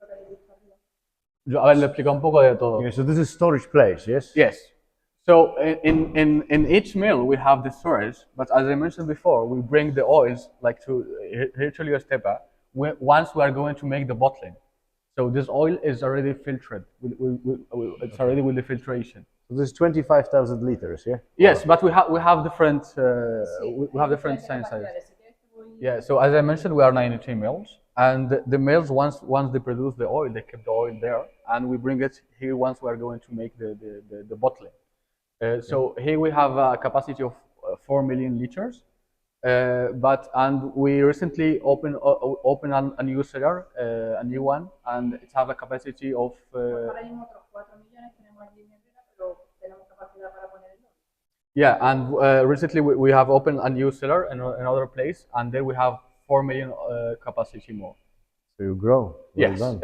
A ver, le explico un poco de todo. Okay, so this is storage place, yes? Yes. So in each mill we have the storage, but as I mentioned before, we bring the oils like to here to Oleoestepa once we are going to make the bottling. So this oil is already filtered. It's already with the filtration. So this is 25,000 liters, yeah? Yes, but we have different we have different sizes. Yeah. So as I mentioned, we are 93 mills, and the mills once they produce the oil, they keep the oil there, and we bring it here once we are going to make the bottling. So here we have a capacity of 4 million liters, and we recently opened a new cellar, a new one, and it has a capacity of. Yeah, and recently we have opened a new cellar in another place, and there we have 4 million capacity more. So you grow. Well Yes. done.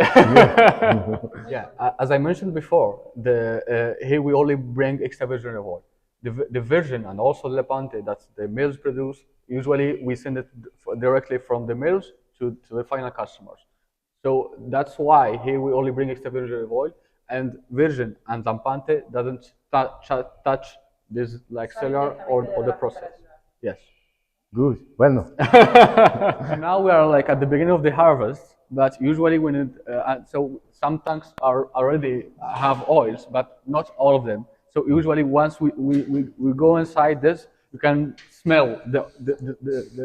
Yeah, as I mentioned before, here we only bring extra virgin olive oil. The virgin and also Lepante that the mills produce, usually we send it directly from the mills to the final customers. So that's why here we only bring extra virgin olive oil, and virgin and Lampante doesn't touch this like cellar or the process. Yes. Good. Bueno. Now we are like at the beginning of the harvest, but usually when so some tanks are already have oils, but not all of them. So usually once we go inside this, you can smell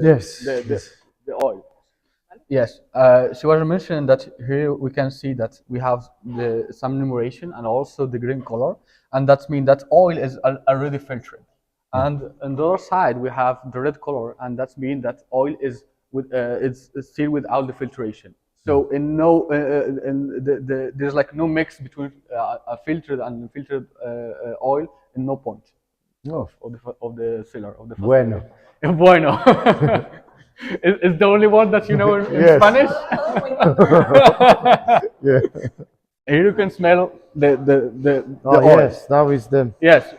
Yes. the oil. Yes, she was mentioning that here we can see that we have some numeration and also the green color, and that means that oil is already filtered. And on the other side we have the red color, and that means that oil is it's still without the filtration. So in no there's like no mix between a filtered and unfiltered oil in no point Oh, of the cellar of the bueno. facility. Bueno. It's the only one that you know in Yes. Spanish. Yeah. Here you can smell the Oh, oil. yes. Now is the. Yes.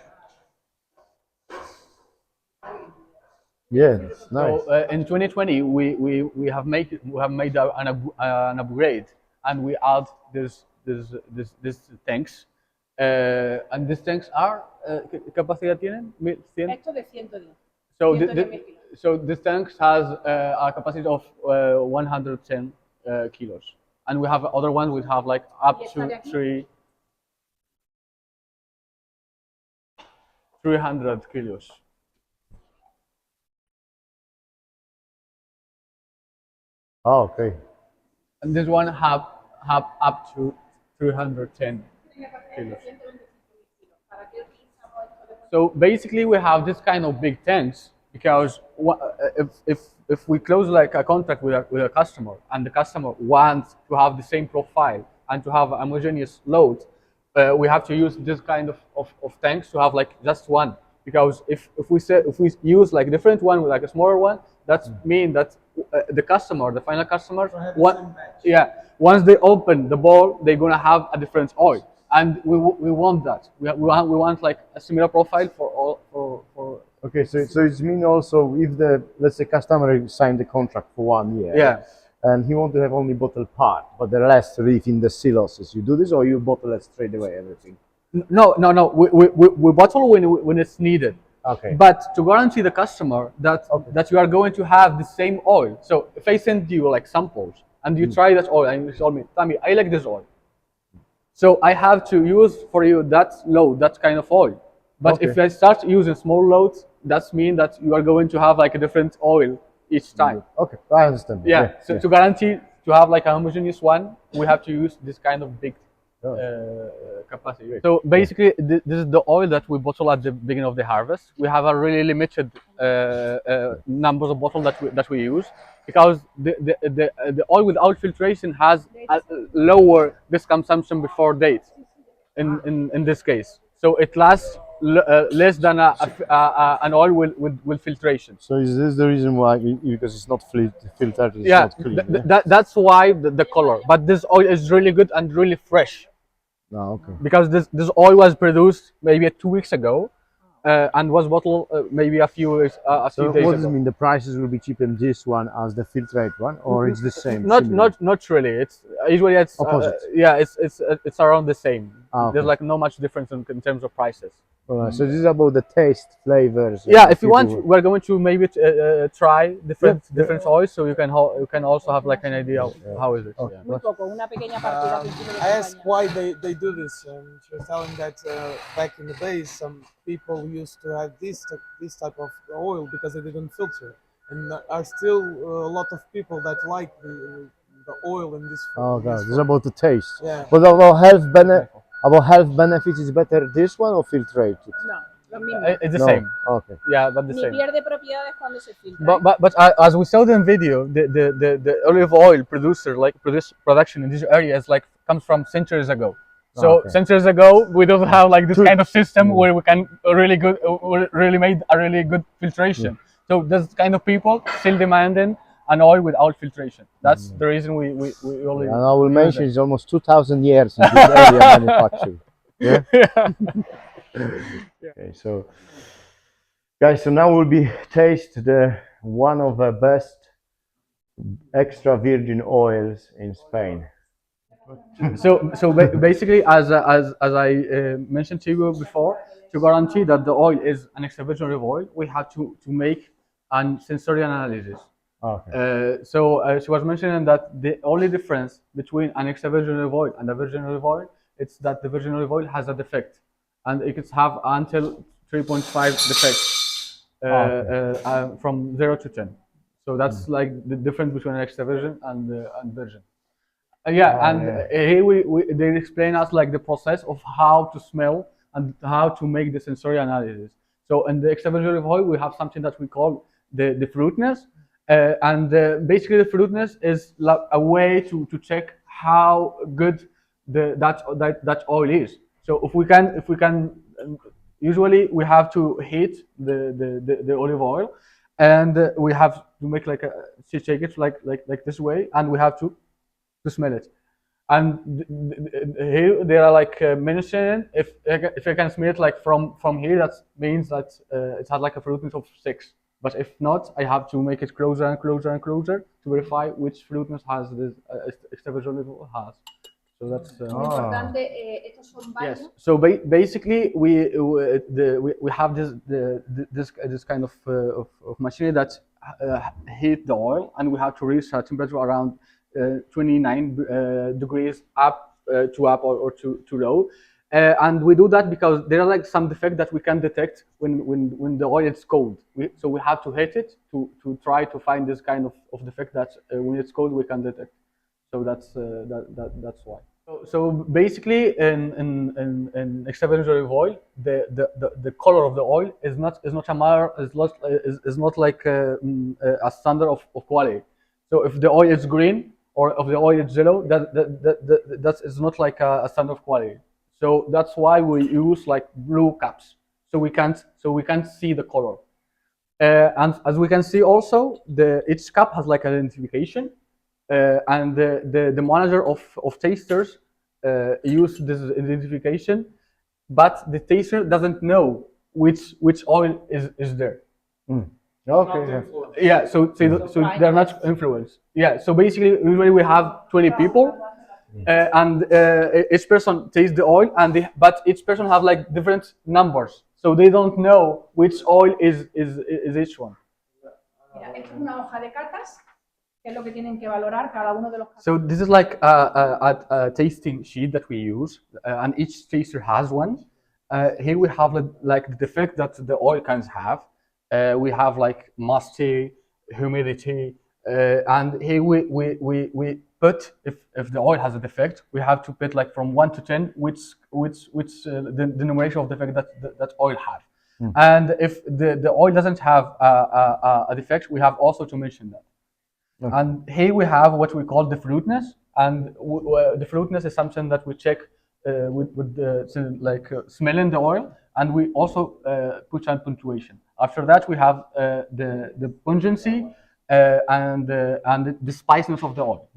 Yeah, it's nice. So in 2020, we have made an upgrade, and we add this tanks, and these tanks are ¿qué capacidad tienen? 1100. Esto de 110. So 110 kilos. so this tank has a capacity of 110 kilos, and we have other ones which have like up Yes, to María. 300 kilos. Oh, okay. And this one have up to 310 kilos. So basically, we have this kind of big tanks because if we close like a contract with a customer, and the customer wants to have the same profile and to have a homogeneous load, we have to use this kind of tanks to have like just one. Because if we use like different one with like a smaller one, that's mean that the final customers, once they open the ball, they're gonna have a different oil, and we want that. We want like a similar profile for all for. Okay, so it means also if the, let's say, customer signed the contract for 1 year. Yeah. And he want to have only bottled part, but the rest live in the silos. You do this, or you bottle it straight away, everything? No. We bottle when it's needed. Okay. But to guarantee the customer that you are going to have the same oil. So if I send you like samples and you try that oil and you tell me, Tammy, I like this oil. So I have to use for you that load, that kind of oil. But if Okay. I start using small loads, that means that you are going to have like a different oil each time. Okay, I understand. Yeah. So to guarantee to have like a homogeneous one, we have to use this kind of big capacity. So basically, this is the oil that we bottle at the beginning of the harvest. We have a really limited numbers of bottles that we use because the oil without filtration has a lower this consumption before date. In this case, so it lasts less than an oil with filtration. So is this the reason why? Because it's not filtered, it's Yeah, not clean. that's why the color. But this oil is really good and really fresh No, okay. because this oil was produced maybe 2 weeks ago, and was bottled maybe a few So days what does it ago. mean? The prices will be cheaper in this one as the filtrate one, or it's the same? Not similar? not really. It's usually it's Opposite. yeah, it's around the same. Ah, There's okay. like not much difference in terms of prices. Alright, so this is about the taste, flavors. Yeah, And if you want, people. we're going to maybe try Yeah, different oils, so you can also have like an idea of how is it. Okay. Yeah. Muy poco, una pequeña partida al principio de I asked campaña. why they do this, and she was telling that back in the days, some people used to have this type of oil because they didn't filter, and there are still a lot of people that like the oil in this. Oh in god, this this is form. about the taste. Yeah. But about health benefits, is better this one or filtrated? No, lo mismo. It's the No. same. Okay. Yeah, but the Ni same. pierde propiedades cuando se filtra. But as we saw in the video, the olive oil production in this area is like comes from centuries ago. So Okay. centuries ago, we don't have like this True. kind of system where we can really made a really good filtration. So there's kind of people still demanding an oil without filtration. That's the reason we only. And I will use mention it. it's almost 2,000 years in this area manufactured. Yeah. Okay, so guys, so now we'll be taste the one of the best extra virgin oils in Spain. Basically, as I mentioned to you before, to guarantee that the oil is an extra virgin olive oil, we have to make an sensorial analysis. Okay. She was mentioning that the only difference between an extra virgin olive oil and a virgin olive oil is that the virgin olive oil has a defect, and it can have until 3.5 defects from 0 to 10. So that's like the difference between an extra virgin and virgin. Here they explain us like the process of how to smell and how to make the sensory analysis. So in the extra virgin olive oil, we have something that we call the fruitness, basically the fruitness is like a way to check how good that oil is. So if we can usually we have to heat the olive oil, and we have to make like a shake it like this way, and we have to smell it. And here they are like mentioning if I can smell it like from here, that means that it has like a fruitness of 6. But if not, I have to make it closer and closer and closer to verify which fruitness has this extra virgin olive oil has. So that's Muy importante, estos son yes. baños. So basically, we have this kind of machinery that heat the oil, and we have to reach a temperature around 29 degrees up or too low. And we do that because there are like some defect that we can detect when the oil is cold. So we have to heat it to try to find this kind of defect that when it's cold we can detect. So that's why. So basically, in extra virgin olive oil, the color of the oil is not a matter is not like a standard of quality. So if the oil is green or if the oil is yellow, that is not like a standard of quality. So that's why we use like blue caps. So we can't see the color. And as we can see also, each cup has like an identification, and the manager of tasters use this identification, but the taster doesn't know which oil is there. Okay. Yeah, so they're not influenced. Yeah, so basically, usually we have 20 people, and each person tastes the oil, but each person have like different numbers, so they don't know which oil is each one. Mira, esto es una hoja de cartas, que es lo que tienen que valorar cada uno de los casos. So this is like a tasting sheet that we use, and each taster has one. Here we have like the defect that the oil cans have. We have like musty, humidity, and here we put if the oil has a defect, we have to put like from 1 to 10 which the numeration of defect that oil have. And if the oil doesn't have a defect, we have also to mention that. And here we have what we call the fruitness, and the fruitness is something that we check with smelling the oil, and we also put on punctuation. After that, we have the pungency and the spiciness of the oil.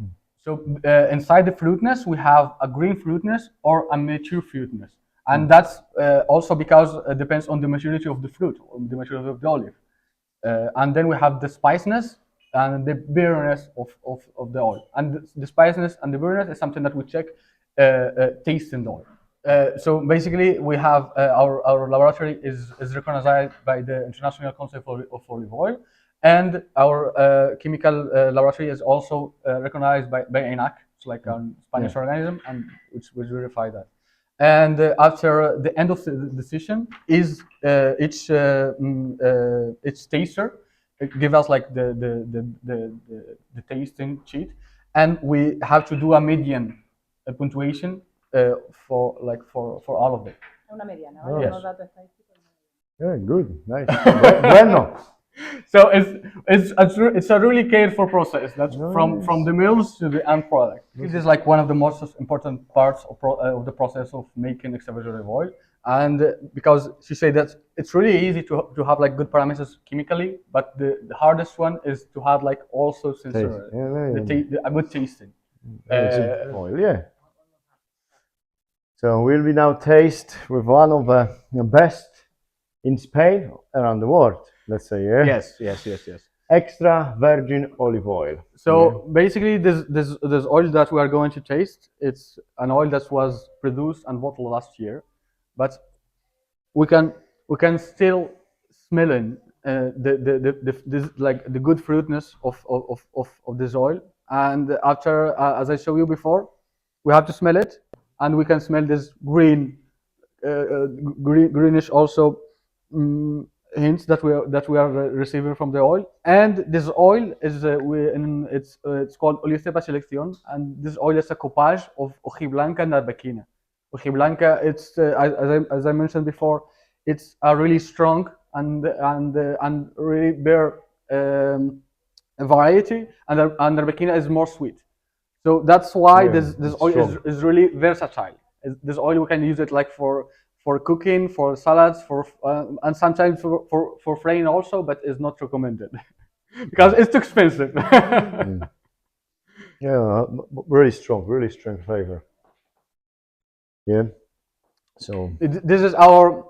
So inside the fruitness, we have a green fruitness or a mature fruitness, and that's also because it depends on the maturity of the fruit, on the maturity of the olive. And then we have the spiciness and the bitterness of the oil. And the spiciness and the bitterness is something that we check tasting the oil. So basically, we have our laboratory is recognized by the International Council of Olive Oil, and our chemical laboratory is also recognized by ENAC, it's like a Spanish organism, and which verify that. And after the end of the decision, is each taster give us like the tasting sheet, and we have to do a median punctuation for all of it. Una mediana, Oh, ¿vale? yes. Unos datos estadísticos. Yeah, good, nice. Bueno. So it's a really careful process. That's from the mills to the end product. It is like one of the most important parts of the process of making extra virgin olive oil. And because she said that it's really easy to have like good parameters chemically, but the hardest one is to have like also sensory, a good tasting. Oil, yeah. So we'll be now taste with one of the best in Spain around the world. Let's say, yeah. Yes. Extra virgin olive oil. So basically, this oil that we are going to taste, it's an oil that was produced and bottled last year, but we can still smell in the good fruitness of this oil. And after, as I showed you before, we have to smell it, and we can smell this greenish also hints that we are receiving from the oil. And this oil is it's called Oleoestepa Selección, and this oil is a copage of hojiblanca and arbequina. Hojiblanca, it's as I mentioned before, it's a really strong and really bare variety, and arbequina is more sweet. So that's why this oil is really versatile. This oil we can use it like for cooking, for salads, and sometimes for frying also, but it's not recommended because it's too expensive. Yeah, really strong flavor. Yeah. So this is our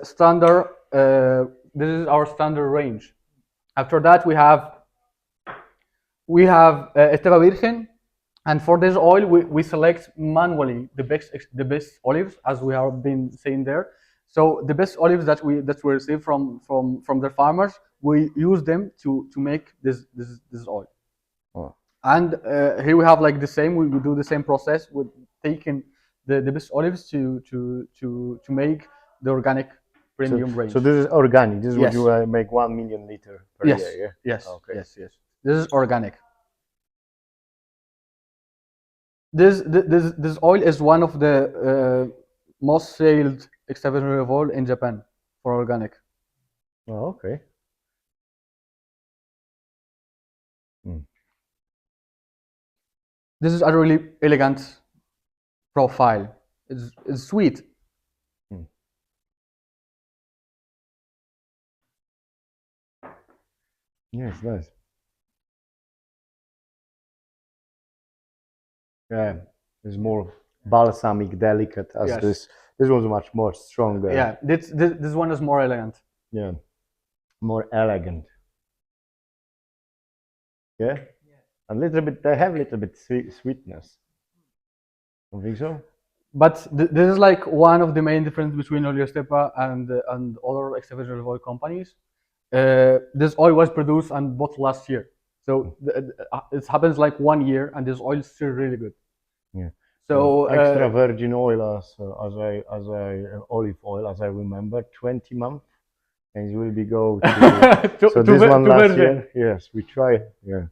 standard. This is our standard range. After that, we have Estepa Virgen. And for this oil, we select manually the best olives, as we have been saying there. So the best olives that we receive from the farmers, we use them to make this oil. Oh. And here we have like the same. We do the same process with taking the best olives to make the organic premium range. So this is organic. This is Yes. what you make 1 million liter per Yes. year. Yeah. Yes. Okay. Yes. This is organic. This oil is one of the most sold extra virgin olive oil in Japan for organic. Oh, okay. This is a really elegant profile. It's sweet. Yes, nice. Yeah, it's more balsamic, delicate as Yes. this. This was much more stronger. Yeah, this one is more elegant. Yeah, more elegant. Yeah, a little bit. They have a little bit sweetness. Don't think so? But this is like one of the main differences between Oleoestepa and other extra virgin olive oil companies. This oil was produced and bought last year, so it happens like 1 year, and this oil is still really good. Yeah. So extra virgin oil as olive oil, as I remember, 20 months, and it will be go to, so this one last year. Yes, we try. Yeah.